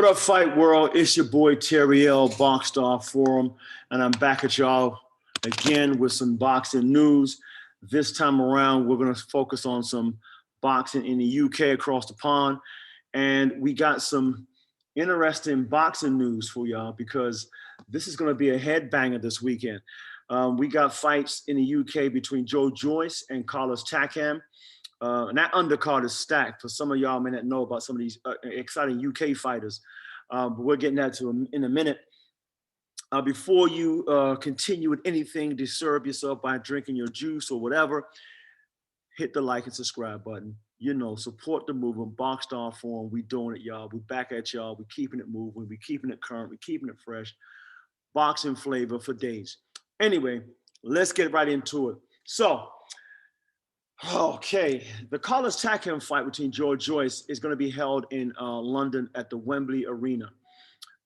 What up, fight world? It's your boy Terry L, Boxstar Forum, and I'm back at y'all again with some boxing news. This time around, we're going to focus on some boxing in the UK across the pond, and we got some interesting boxing news for y'all because this is going to be a headbanger this weekend. We got fights in the UK between Joyce and Carlos Takam. And that undercard is stacked. For some of y'all may not know about some of these exciting UK fighters, but we're getting that to in a minute. Before you continue with anything, disturb yourself by drinking your juice or whatever, hit the like and subscribe button. You know, support the movement, Boxstar Forum. We doing it, y'all. We back at y'all. We keeping it moving. We keeping it current. We keeping it fresh. Boxing flavor for days. Anyway, let's get right into it. So, okay, the Carlos Takam fight between Joyce is going to be held in London at the Wembley Arena.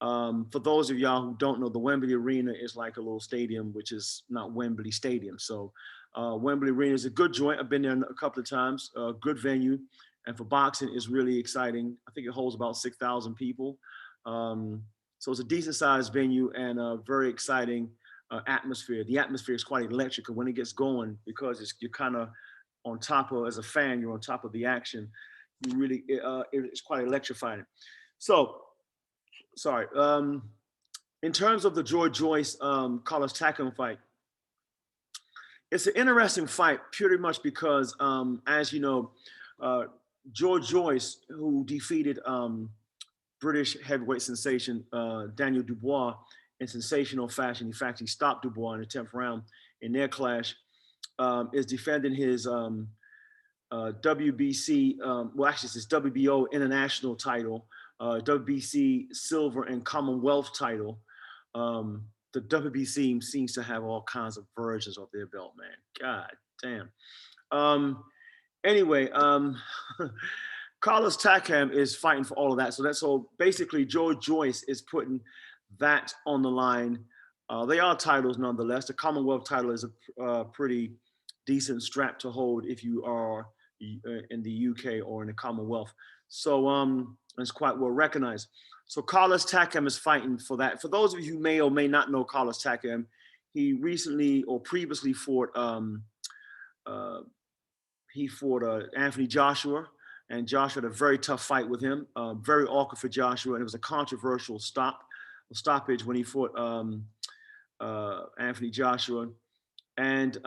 For those of y'all who don't know, the Wembley Arena is like a little stadium, which is not Wembley Stadium. So Wembley Arena is a good joint. I've been there a couple of times, good venue. And for boxing, it's really exciting. I think it holds about 6,000 people. So it's a decent sized venue and a very exciting atmosphere. The atmosphere is quite electric when it gets going because you're kind of on top of, as a fan, you're on top of the action. You really, it's quite electrifying. So, sorry. In terms of the Joyce Carlos Takam fight, it's an interesting fight purely much because, as you know, Joyce, who defeated British heavyweight sensation Daniel Dubois in sensational fashion. In fact, he stopped Dubois in the 10th round in their clash. Is defending his WBC, well, actually, it's his WBO international title, WBC silver and Commonwealth title. The WBC seems to have all kinds of versions of their belt, man. God damn. Anyway, Carlos Takam is fighting for all of that. So basically Joyce is putting that on the line. They are titles nonetheless. The Commonwealth title is a pretty decent strap to hold if you are in the UK or in the Commonwealth. So it's quite well recognized. So Carlos Takam is fighting for that. For those of you who may or may not know Carlos Takam, he recently or previously fought Anthony Joshua, and Joshua had a very tough fight with him, very awkward for Joshua, and it was a controversial stoppage when he fought Anthony Joshua. And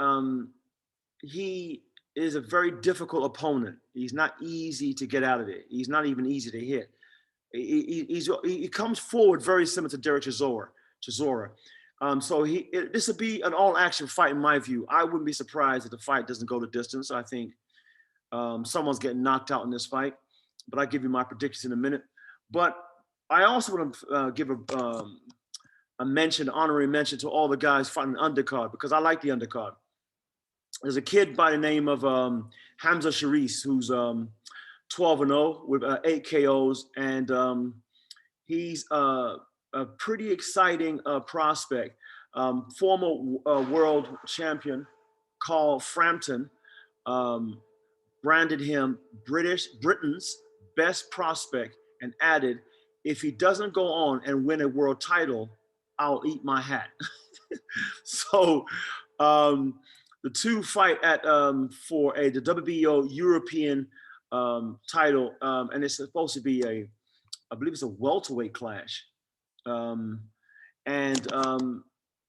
he is a very difficult opponent. He's not easy to get out of it. He's not even easy to hit. He comes forward very similar to Derek Chisora. So this would be an all-action fight in my view. I wouldn't be surprised if the fight doesn't go the distance. I think someone's getting knocked out in this fight, but I'll give you my predictions in a minute. But I also want to give a mention, honorary mention to all the guys fighting the undercard because I like the undercard. There's a kid by the name of Hamza Sharice who's 12-0 with 8 KOs, and he's a pretty exciting prospect. Former world champion Carl Frampton branded him Britain's best prospect and added, if he doesn't go on and win a world title, I'll eat my hat. So the two fight at for the WBO European title, and it's supposed to be I believe it's a welterweight clash. Yeah,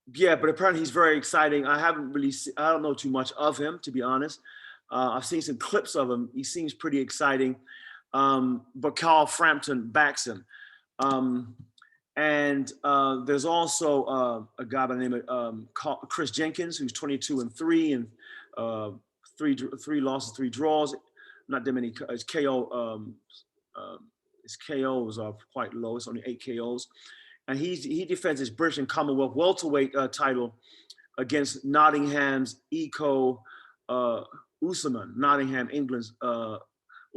but apparently he's very exciting. I don't know too much of him, to be honest. I've seen some clips of him. He seems pretty exciting. But Carl Frampton backs him. There's also a guy by the name of Chris Jenkins, who's 22-3 and three losses, 3 draws. Not that many. His KOs are quite low. It's only 8 KOs, and he defends his British and Commonwealth welterweight title against Nottingham's Usman, Nottingham, England's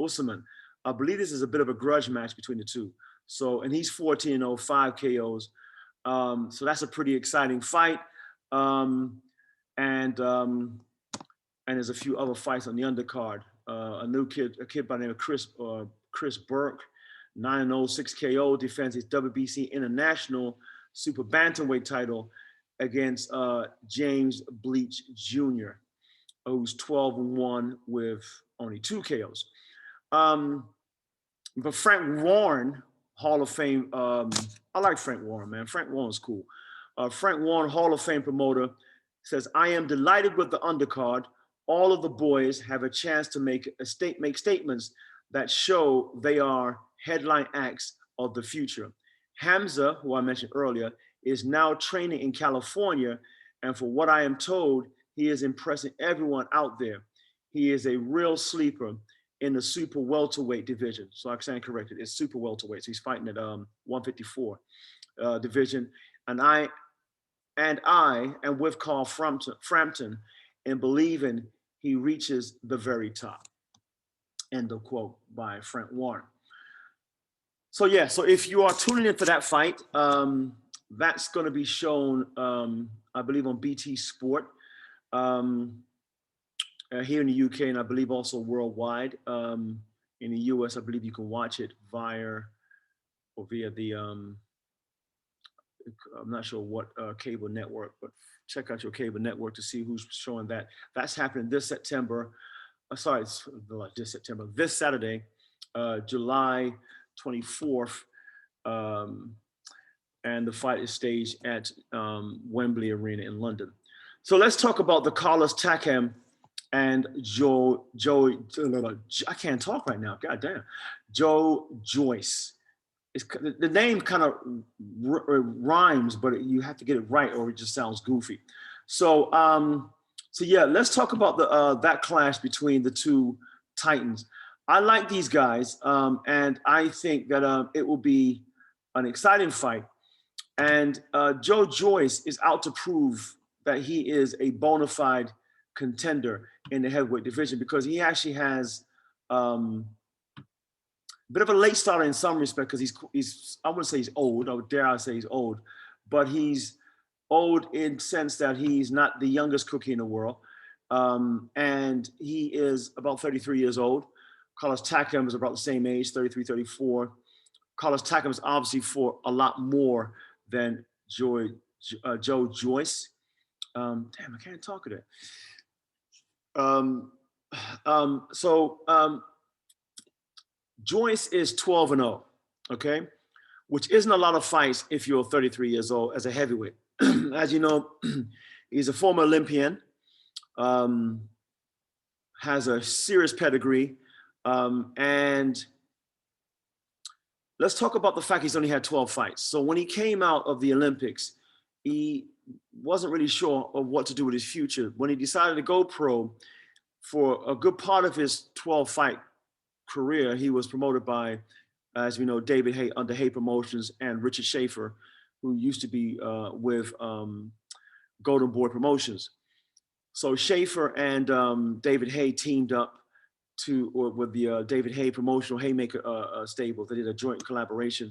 Usman. I believe this is a bit of a grudge match between the two. So, and he's 14-0, 5 KOs. So that's a pretty exciting fight. And there's a few other fights on the undercard. A kid by the name of Chris Burke, 9-0, 6 KO, defends his WBC International Super Bantamweight title against James Bleach Jr., who's 12-1 with only 2 KOs. But Frank Warren, Hall of Fame, I like Frank Warren, man. Frank Warren's cool. Frank Warren, Hall of Fame promoter, says, I am delighted with the undercard. All of the boys have a chance to make statements that show they are headline acts of the future. Hamza, who I mentioned earlier, is now training in California, and for what I am told, he is impressing everyone out there. He is a real sleeper in the super welterweight division. So I'm saying corrected, it's super welterweight. So he's fighting at 154 division. And I am with Carl Frampton in believing he reaches the very top. End of quote by Frank Warren. So yeah, so if you are tuning in for that fight, that's going to be shown, I believe, on BT Sport here in the UK, and I believe also worldwide. In the US, I believe you can watch it via the, I'm not sure what cable network, but check out your cable network to see who's showing that. That's happening this September. Sorry, it's this September, this Saturday, July 24th. And the fight is staged at Wembley Arena in London. So let's talk about the Carlos Takam and I can't talk right now, God damn. Joyce. The name kind of rhymes, but you have to get it right or it just sounds goofy. So, so yeah, let's talk about that clash between the two titans. I like these guys, and I think that it will be an exciting fight. And Joyce is out to prove that he is a bona fide contender in the heavyweight division because he actually has a bit of a late starter in some respect because he's I wouldn't say he's old, or dare I say he's old, but he's old in sense that he's not the youngest cookie in the world. And he is about 33 years old. Carlos Takam is about the same age, 33, 34. Carlos Takam is obviously for a lot more than Joyce. Damn, I can't talk today. Joyce is 12-0, okay? Which isn't a lot of fights if you're 33 years old as a heavyweight. As you know, he's a former Olympian, has a serious pedigree, and let's talk about the fact he's only had 12 fights. So when he came out of the Olympics, he wasn't really sure of what to do with his future. When he decided to go pro, for a good part of his 12-fight career, he was promoted by, as we know, David Hay under Hay Promotions and Richard Schaefer, who used to be with Golden Boy Promotions. So Schaefer and David Hay teamed up with the David Hay promotional Haymaker stable. They did a joint collaboration,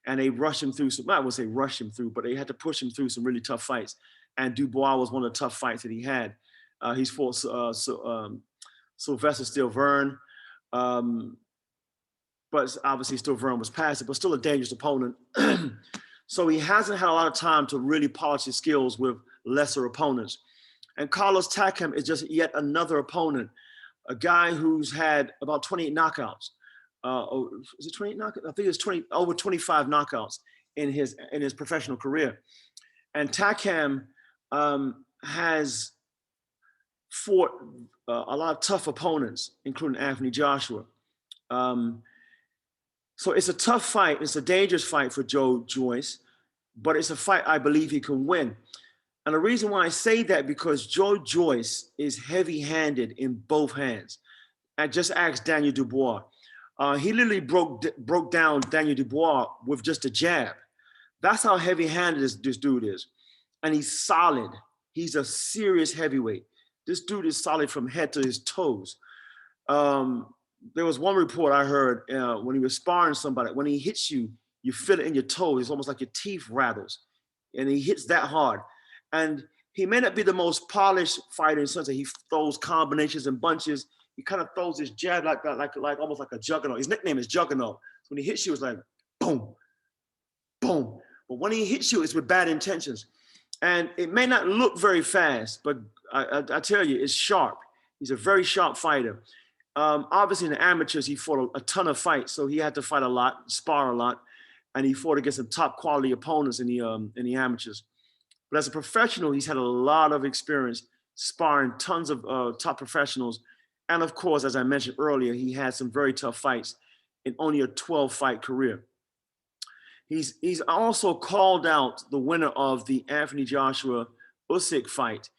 and they rushed him through some, I wouldn't say rush him through, but they had to push him through some really tough fights. And Dubois was one of the tough fights that he had. He's fought Sylvester Stilvern, but obviously Stilvern was passive, but still a dangerous opponent. So he hasn't had a lot of time to really polish his skills with lesser opponents. And Carlos Takam is just yet another opponent, a guy who's had about 28 knockouts. Is it 28 knockouts? I think it's over 25 knockouts in his professional career. And Takam has fought a lot of tough opponents, including Anthony Joshua. So it's a tough fight. It's a dangerous fight for Joyce, but it's a fight I believe he can win. And the reason why I say that, because Joyce is heavy-handed in both hands. I just asked Daniel Dubois. He literally broke down Daniel Dubois with just a jab. That's how heavy-handed this dude is. And he's solid. He's a serious heavyweight. This dude is solid from head to his toes. There was one report I heard when he was sparring somebody, when he hits you, you feel it in your toes. It's almost like your teeth rattles. And he hits that hard. And he may not be the most polished fighter in the sense that he throws combinations and bunches. He kind of throws his jab like that, like almost like a juggernaut. His nickname is Juggernaut. When he hits you, it's like boom, boom. But when he hits you, it's with bad intentions. And it may not look very fast, but I tell you, it's sharp. He's a very sharp fighter. Obviously, in the amateurs, he fought a ton of fights, so he had to fight a lot, spar a lot, and he fought against some top quality opponents in the amateurs. But as a professional, he's had a lot of experience sparring tons of top professionals. And of course, as I mentioned earlier, he had some very tough fights in only a 12-fight career. He's also called out the winner of the Anthony Joshua Usyk fight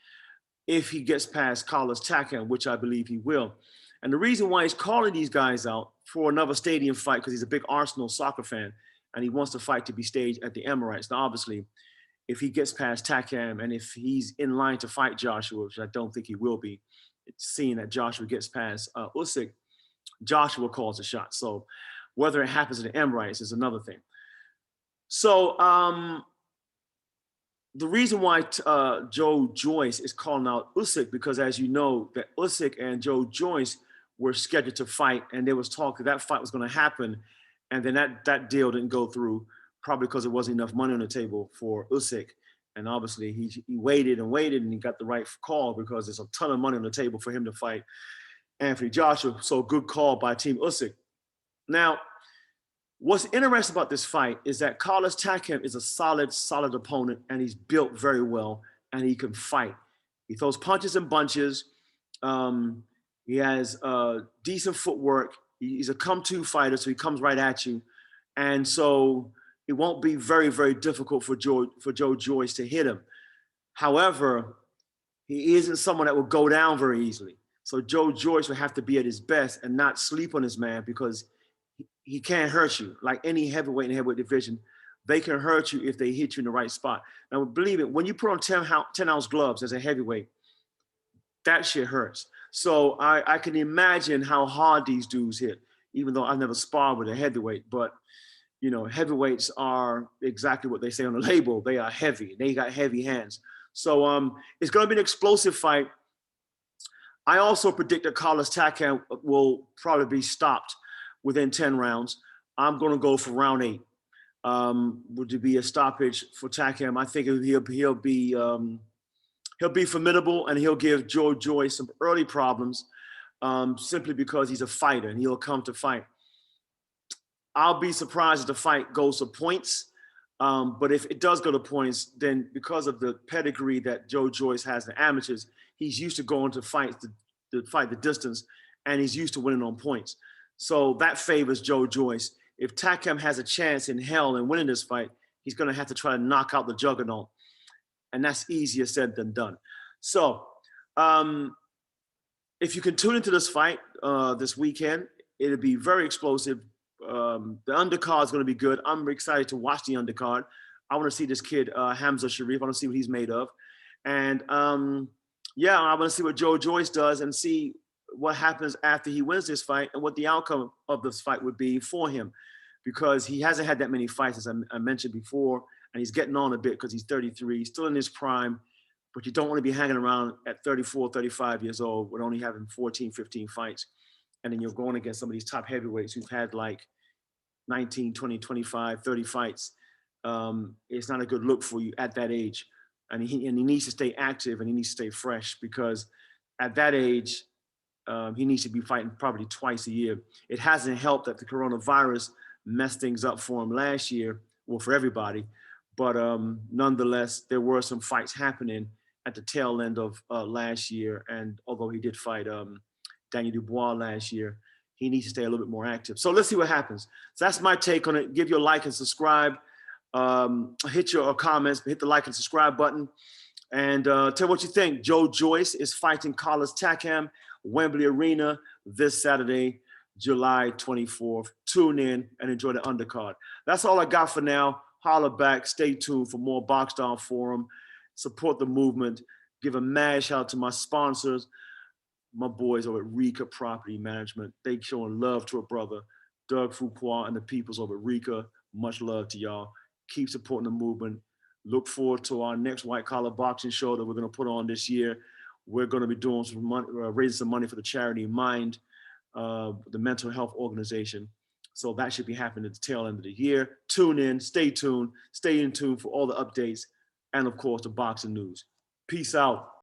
if he gets past Carlos Takam, which I believe he will. And the reason why he's calling these guys out for another stadium fight, because he's a big Arsenal soccer fan, and he wants the fight to be staged at the Emirates. Now, obviously, if he gets past Takam and if he's in line to fight Joshua, which I don't think he will be, seeing that Joshua gets past Usyk, Joshua calls the shot. So whether it happens in the Emirates is another thing. So the reason why Joe Joyce is calling out Usyk, because as you know, that Usyk and Joe Joyce were scheduled to fight, and there was talk that fight was going to happen, and then that deal didn't go through, probably because there wasn't enough money on the table for Usyk. And obviously he waited and waited, and he got the right call because there's a ton of money on the table for him to fight Anthony Joshua. So good call by Team Usyk. Now, what's interesting about this fight is that Carlos Takam is a solid opponent, and he's built very well, and he can fight. He throws punches and bunches. He has decent footwork. He's a come-to fighter, so he comes right at you. And so it won't be very, very difficult for Joe Joyce to hit him. However, he isn't someone that will go down very easily. So Joe Joyce will have to be at his best and not sleep on his man, because he can't hurt you. Like any heavyweight in the heavyweight division, they can hurt you if they hit you in the right spot. Now, believe it, when you put on 10-ounce gloves as a heavyweight, that shit hurts. So I can imagine how hard these dudes hit, even though I've never sparred with a heavyweight. But, you know, heavyweights are exactly what they say on the label. They are heavy. They got heavy hands. So it's going to be an explosive fight. I also predict that Carlos Takam will probably be stopped within 10 rounds. I'm going to go for round 8. Would it be a stoppage for Takam? I think he'll be formidable, and he'll give Joe Joyce some early problems, simply because he's a fighter and he'll come to fight. I'll be surprised if the fight goes to points. But if it does go to points, then because of the pedigree that Joe Joyce has in the amateurs, he's used to going to fights to fight the distance, and he's used to winning on points. So that favors Joe Joyce. If Takam has a chance in hell in winning this fight, he's going to have to try to knock out the juggernaut. And that's easier said than done. So if you can tune into this fight this weekend, it'll be very explosive. The undercard is going to be good. I'm excited to watch the undercard. I want to see this kid, Hamza Sharif. I want to see what he's made of. And yeah, I want to see what Joe Joyce does and see what happens after he wins this fight and what the outcome of this fight would be for him, because he hasn't had that many fights, as I mentioned before, and he's getting on a bit because he's 33. He's still in his prime, but you don't want to be hanging around at 34, 35 years old with only having 14, 15 fights. And then you're going against some of these top heavyweights who've had like 19, 20, 25, 30 fights. It's not a good look for you at that age. And he needs to stay active, and he needs to stay fresh, because at that age, he needs to be fighting probably twice a year. It hasn't helped that the coronavirus messed things up for him last year, well, for everybody. But nonetheless, there were some fights happening at the tail end of last year. And although he did fight Daniel Dubois last year, he needs to stay a little bit more active. So let's see what happens. So that's my take on it. Give your like and subscribe. Hit your comments, hit the like and subscribe button. And tell what you think. Joe Joyce is fighting Carlos Takam, Wembley Arena this Saturday, July 24th. Tune in and enjoy the undercard. That's all I got for now. Holla back. Stay tuned for more Box Down Forum. Support the movement. Give a mad shout out to my sponsors, my boys over at Rika Property Management. They showing love to a brother, Doug Fuqua, and the peoples over at Rika. Much love to y'all. Keep supporting the movement. Look forward to our next white collar boxing show that we're going to put on this year. We're going to be doing some money, raising some money for the charity Mind, the mental health organization. So that should be happening at the tail end of the year. Tune in, stay tuned, stay in tune for all the updates, and of course the boxing news. Peace out.